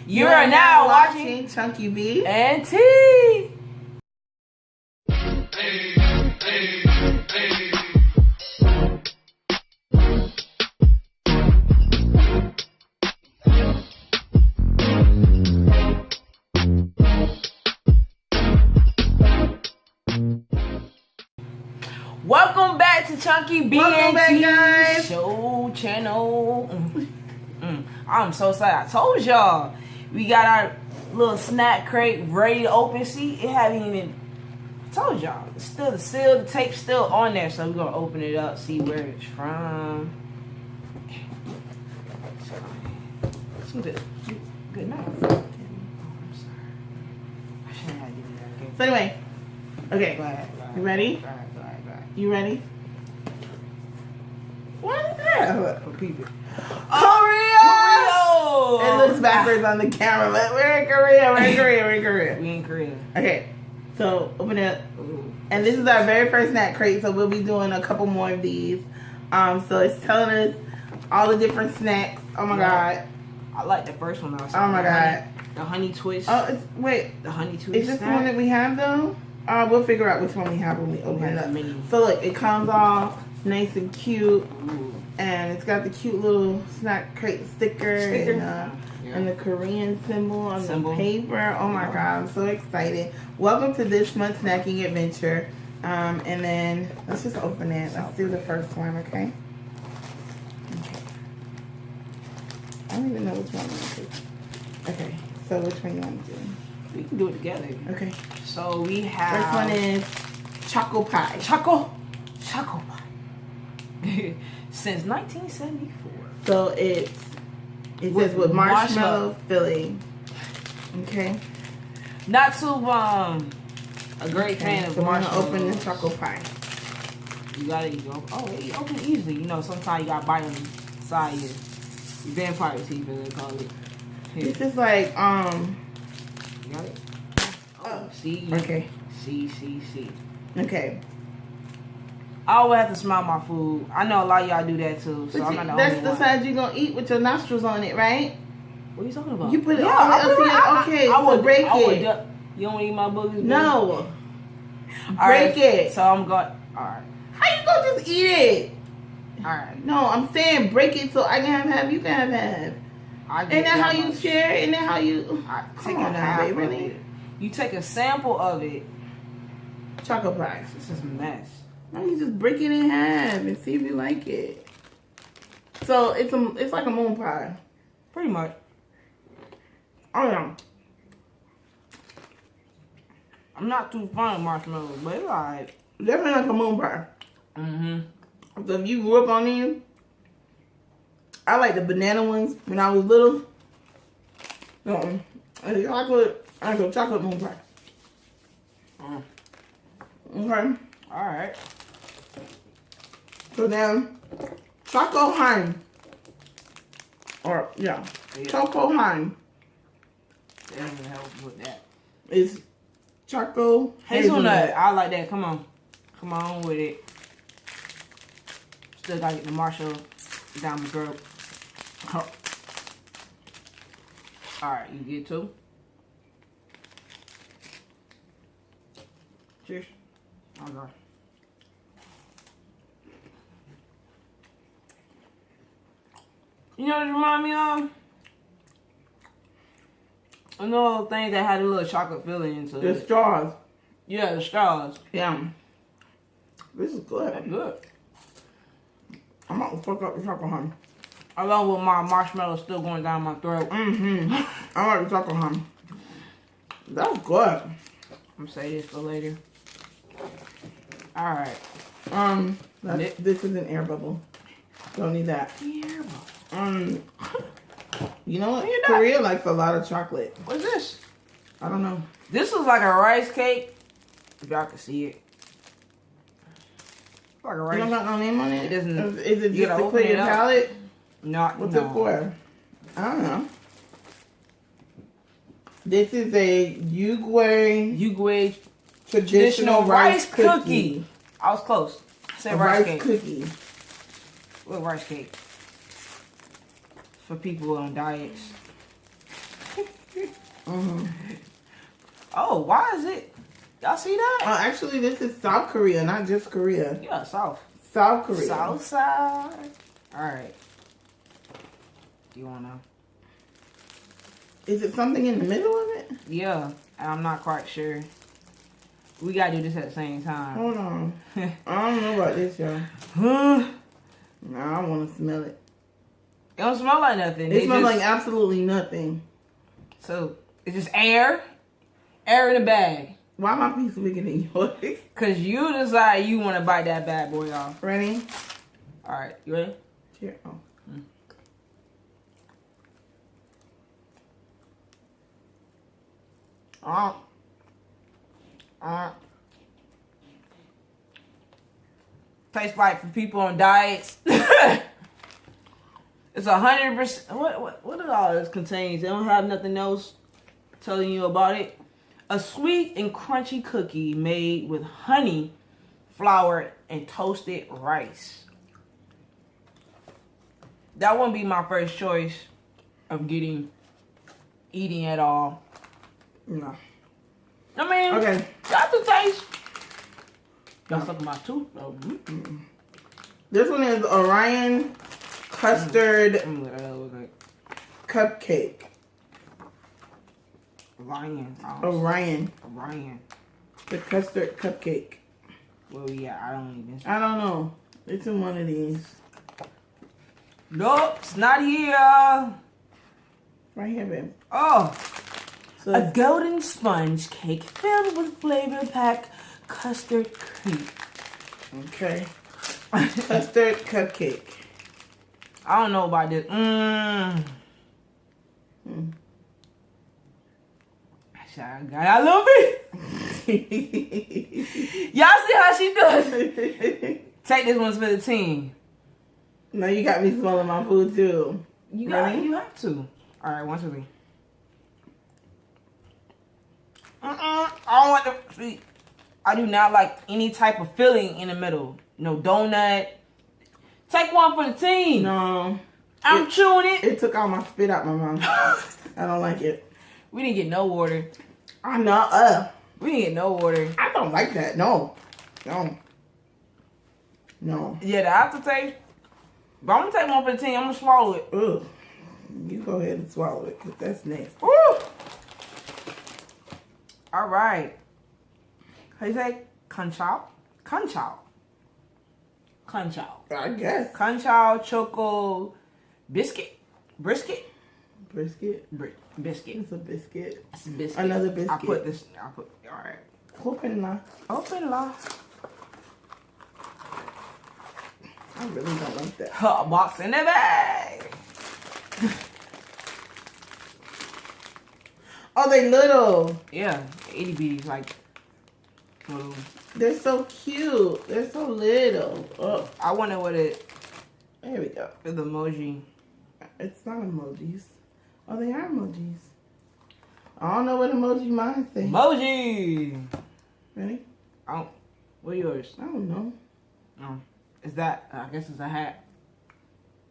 You are now watching Chunky B and T. Welcome back to Chunky B Welcome and T back, guys. Show channel. I'm so excited. I told y'all we got our little snack crate ready to open. See, it haven't even. I told y'all it's still the seal, the tape's still on there, so we're gonna open it up, see where it's from. Some good night. I'm sorry. I shouldn't have did that again. So anyway, okay, Go ahead. You ready? Go ahead. You ready? What is that? For people. Korea! Korea! It looks backwards on the camera, but we're in Korea. We're in Korea. We're in Korea. We in Korea. Okay, so open it up. Ooh. And this is our very first snack crate, so we'll be doing a couple more of these. So it's telling us all the different snacks. Oh my god. I like the first one. Oh my god. The honey twist. Oh, wait. The honey twist. Is this the one that we have though? We'll figure out which one we have when we open it up. Menu. So look, it comes all nice and cute, Ooh. and it's got the cute little snack crate sticker. And the Korean symbol on the paper. Oh my god, I'm so excited. Welcome to this month's snacking adventure. And then let's just open it. Let's do the first one, okay? I don't even know which one I'm going to do. Okay, so which one you want to do? We can do it together. Okay. So we have. First one is Choco Pie. Choco Pie. Since 1974. So it says with marshmallow filling. Okay. Not too a great fan of so marshmallows. I'm gonna open the Choco Pie. You gotta go. Oh, you open it easily. You know, sometimes you gotta bite on the side of your vampire teeth, as they call it. Here. This is like You got it? Oh. See? Okay. See. Okay. I always have to smell my food. I know a lot of y'all do that too, so I'm not the That's only the one. side you're gonna eat with your nostrils on it, right? What are you talking about? You put it all the way up to your. Okay, so break it. You don't want to eat my boogers? No. Break it. So I'm going. Alright. How you gonna just eat it? Alright. No, I'm saying break it so I can have half, you can have half. Ain't that how you share? Ain't that how you? Take Come on now, babe, really? it. You take a sample of it. Choco Pie. This is a mess. No, you just break it in half and see if you like it. So it's like a moon pie. Pretty much. Oh yeah. I'm not too fond of marshmallows, but it's alright. Definitely like a moon pie. Mm-hmm. So if you grew up on these, I like the banana ones when I was little. Chocolate moon pie. Okay. Alright. So then, Choco Heim. Choco Heim That doesn't help with that. is Choco Hazelnut. I like that. Come on with it. Still gotta get the marshmallow down my throat. Alright, you get two. Cheers. Okay. You know what it remind me of? Another thing that had a little chocolate filling into The it. straws. Yeah, the straws. Yeah. This is good. That's good. I'm about to fuck up the Choco Heim. Along with my marshmallow still going down my throat. I like the Choco Heim. That's good. I'm gonna say this for later. Alright. This is an air bubble. Don't need that. You know what? Korea likes a lot of chocolate. What's this? I don't know. This is like a rice cake. If y'all can see it. It's like a You rice. don't got no name on it? It isn't. Is it You just gotta to open clear it your up. palate? What's No. it for? I don't know. This is a Uruguay traditional rice cookie. I was close. I said A rice rice cake. cookie. What rice cake? For people on diets. Oh, why is it? Y'all see that? Actually, this is South Korea, not just Korea. Yeah, South. South Korea. South side. All right. Do you want to? Is it something in the middle of it? Yeah, I'm not quite sure. We gotta do this at the same time. Hold on. I don't know about this, y'all. No, I want to smell it. It don't smell like nothing. It smells like absolutely nothing. So, it's just air. Air in the bag. Why my piece bigger than yours? Because you decide you want to bite that bad boy off. Ready? Alright, you ready? Here. Oh. Tastes like for people on diets. It's 100%. What does all this contains? They don't have nothing else telling you about it. A sweet and crunchy cookie made with honey, flour, and toasted rice. That wouldn't be my first choice of eating at all. No. I mean, okay. That's the taste. Got something in my tooth though. This one is Orion custard cupcake. Orion. The custard cupcake. Well, yeah, I don't know. It's in one of these. Nope, it's not here. Right here, babe. Oh. So a golden sponge cake filled with flavor-packed custard cream. Okay. Custard cupcake. I don't know about this. I got a little bit. Y'all see how she does it? Take this one for the team. No, you got me smelling my food too. You have to. All right, 1, 2, 3. I don't want the see. I do not like any type of filling in the middle. No donut. Take one for the team. No. I'm chewing it. It took all my spit out my mouth. I don't like it. We didn't get no water. I know. We didn't get no water. I don't like that. No. Yeah, the aftertaste. But I'm gonna take one for the team. I'm gonna swallow it. Ugh. You go ahead and swallow it, because that's nasty. Woo! All right. How you say? Kanchao? Kanchao. I guess. Kanchao choco biscuit. Brisket? Biscuit. It's a biscuit. It's a biscuit. Another biscuit. All right. Open la. I really don't like that. Box in the bag. Oh, they little. Yeah, itty bitty, like little. They're so cute. They're so little. Oh, I wonder what it. There we go. The emoji. It's not emojis. Oh, they are emojis. I don't know what emoji mine say. Emoji. Ready? What yours? I don't know. Oh, is that? I guess it's a hat.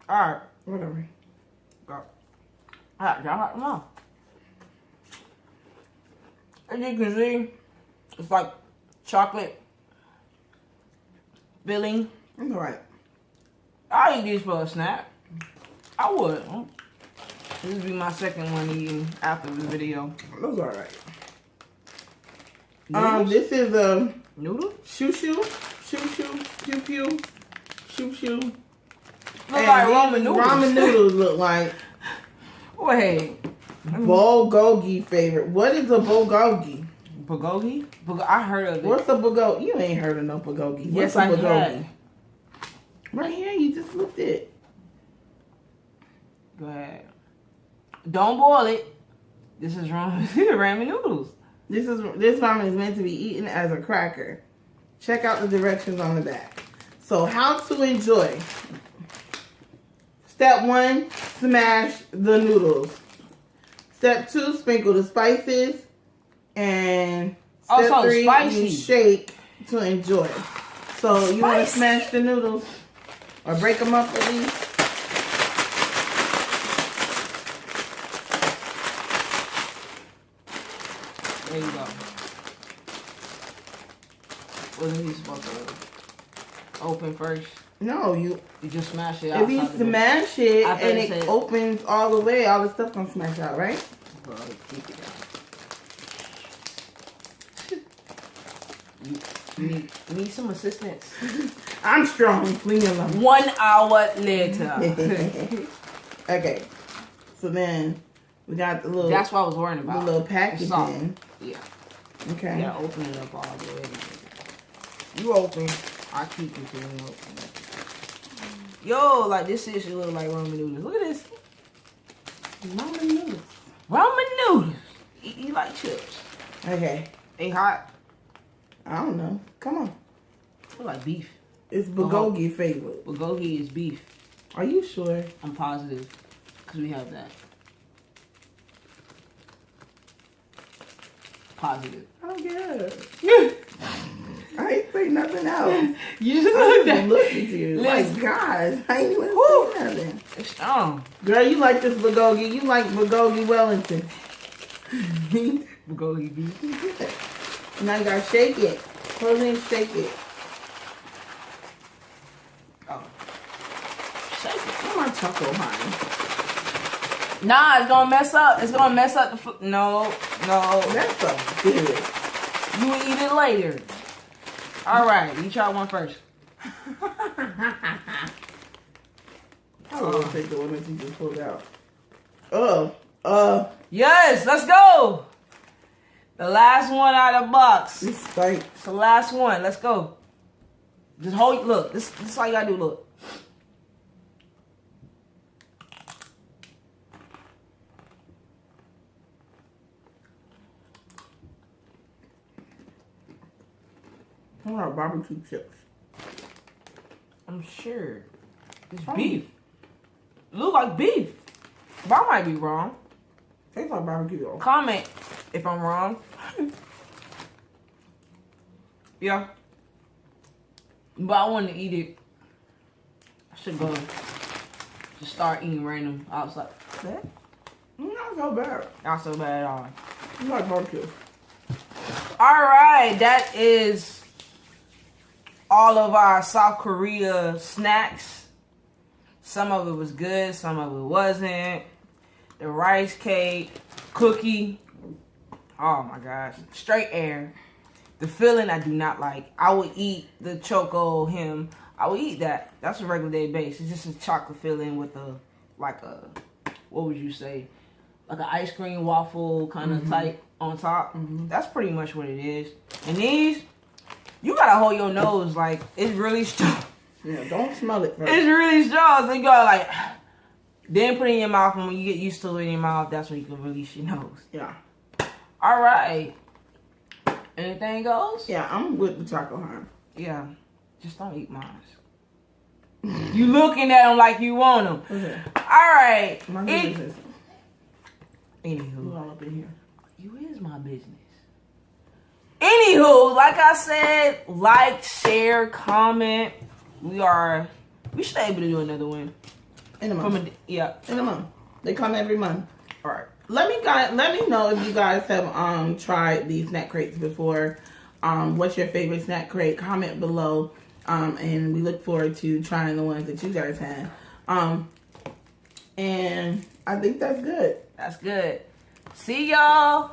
All right. Whatever. Go. All right, y'all have them off. As you can see, it's like chocolate filling. That's all right. I'll eat these for a snack. I would. This will be my second one eating after this video. Those are alright. Noodles? This is a noodle. Shoo pew. Look like ramen noodles. Ramen noodles look like. Wait. Bulgogi favorite. What is a bulgogi? Bulgogi? I heard of it. What's a bulgogi? You ain't heard of no bulgogi. Yes, I have. Right here, you just looked at it. Go ahead. Don't boil it. This is ramen noodles. This ramen is meant to be eaten as a cracker. Check out the directions on the back. So, how to enjoy. Step 1, smash the noodles. Step 2, sprinkle the spices. And step 3, you shake to enjoy. So, you want to smash the noodles or break them up at least. There you go. Wasn't he supposed to open first? No, you just smash it. If you smash it and it opens all the way, all the stuff gonna smash out, right? Well, keep it down. You need some assistance. I'm strong. Leave me alone. 1 hour later. Okay. So then we got the little. That's what I was worrying about. The little packaging. Yeah. Okay. Yeah, open it up all the way. You open. I keep it till you open. Yo, like this shit should look like ramen noodles. Look at this. Ramen noodles. Ramen noodles. You like chips? Okay. They hot? I don't know. Come on. Look like beef. It's bulgogi favorite. Bulgogi is beef. Are you sure? I'm positive. Because we have that. Positive. I don't care. I ain't say nothing else. You just looked at you. Like, God, I ain't even say nothing. It's strong. Girl, you like this bulgogi. You like bulgogi Wellington. Bulgogi beef. Now you gotta shake it. Close it and shake it. Oh. Shake it. Where's my chocolate, honey? Nah, it's gonna mess up. It's gonna mess up the No. That's so good. You will eat it later. Alright, you try one first. I will take the one that you just pulled out. Yes, let's go. The last one out of the box. It's tight. It's the last one. Let's go. Just hold. Look, this is how you gotta do. Look. I want barbecue chips. I'm sure. It's beef. It look like beef. But I might be wrong. Tastes like barbecue though. Comment if I'm wrong. Yeah. But I want to eat it. I should go just start eating random outside. That? Not so bad. Not so bad at all. You like barbecue. Alright, that is all of our South Korea snacks. Some of it was good, some of it wasn't. The rice cake, cookie. Oh my gosh. Straight air. The filling I do not like. I would eat the Choco Him. I would eat that. That's a regular day base. It's just a chocolate filling with what would you say? Like an ice cream waffle kind of type on top. That's pretty much what it is. And these, you gotta hold your nose like it's really strong. Yeah, don't smell it first. It's really strong. So you gotta like, then put it in your mouth, and when you get used to it in your mouth, that's when you can release your nose. Yeah. All right. Anything goes? Yeah, I'm with the chocolate harm. Yeah. Just don't eat mine. You looking at them like you want them. Okay. All right. My business. Anywho. You all up in here. You is my business. Anywho, like I said, like, share, comment. We should be able to do another one. In a month. In a month. They come every month. All right. Let me know if you guys have tried these snack crates before. What's your favorite snack crate? Comment below. And we look forward to trying the ones that you guys had. And I think that's good. That's good. See y'all.